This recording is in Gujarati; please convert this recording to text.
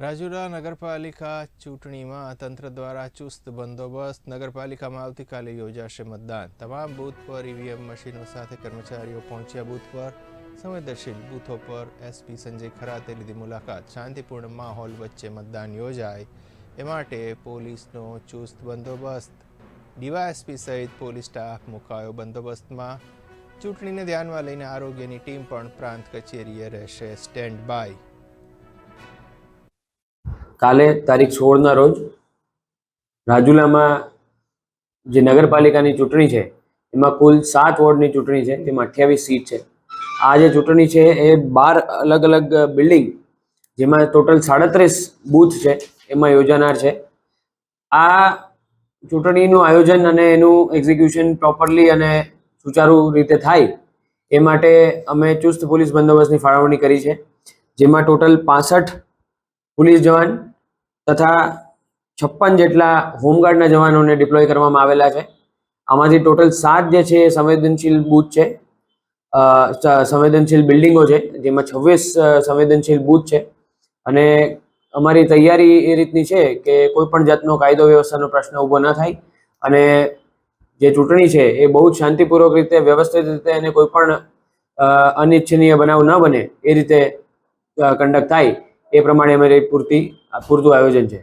રાજુલા નગરપાલિકા ચૂંટણીમાં તંત્ર દ્વારા ચુસ્ત બંદોબસ્ત। નગરપાલિકામાં આવતીકાલે યોજાશે મતદાન। તમામ બૂથ પર ઈવીએમ મશીનો સાથે કર્મચારીઓ પહોંચ્યા બૂથ પર। સંવેદનશીલ બૂથો પર એસપી સંજય ખરાતે લીધી મુલાકાત। શાંતિપૂર્ણ માહોલ વચ્ચે મતદાન યોજાય એ માટે પોલીસનો ચુસ્ત બંદોબસ્ત। ડીવાયએસપી સહિત પોલીસ સ્ટાફ મુકાયો બંદોબસ્તમાં। ચૂંટણીને ધ્યાનમાં લઈને આરોગ્યની ટીમ પણ પ્રાંત કચેરીએ રહેશે સ્ટેન્ડ બાય। કાલે તારીખ 16 રોજ રાજુલામાં જે નગરપાલિકાની ચૂંટણી છે એમાં કુલ 7 વોર્ડની ચૂંટણી છે, જેમાં 28 સીટ છે। આ જે ચૂંટણી છે એ 12 અલગ અલગ બિલ્ડિંગ, જેમાં ટોટલ 37 બૂથ છે, એમાં યોજાનાર છે। આ ચૂંટણીનું આયોજન અને એનું એક્ઝિક્યુશન પ્રોપરલી અને સુચારુ રીતે થાય એ માટે અમે ચુસ્ત પોલીસ બંદોબસ્તની ફાળવણી કરી છે, જેમાં ટોટલ 65 પોલીસ જવાન તથા 56 જેટલા હોમગાર્ડના જવાનોને ડિપ્લોય કરવામાં આવેલા છે। આમાંથી ટોટલ 7 જે છે એ સંવેદનશીલ બૂથ છે, સંવેદનશીલ બિલ્ડિંગો છે, જેમાં 26 સંવેદનશીલ બૂથ છે। અને અમારી તૈયારી એ રીતની છે કે કોઈ પણ જાતનો કાયદો વ્યવસ્થાનો પ્રશ્ન ઊભો ન થાય અને જે ચૂંટણી છે એ બહુ જ શાંતિપૂર્વક રીતે, વ્યવસ્થિત રીતે અને કોઈ પણ અનિચ્છનીય બનાવ ન બને એ રીતે કન્ડક્ટ થાય એ પ્રમાણે અમારી પૂરતું આયોજન છે।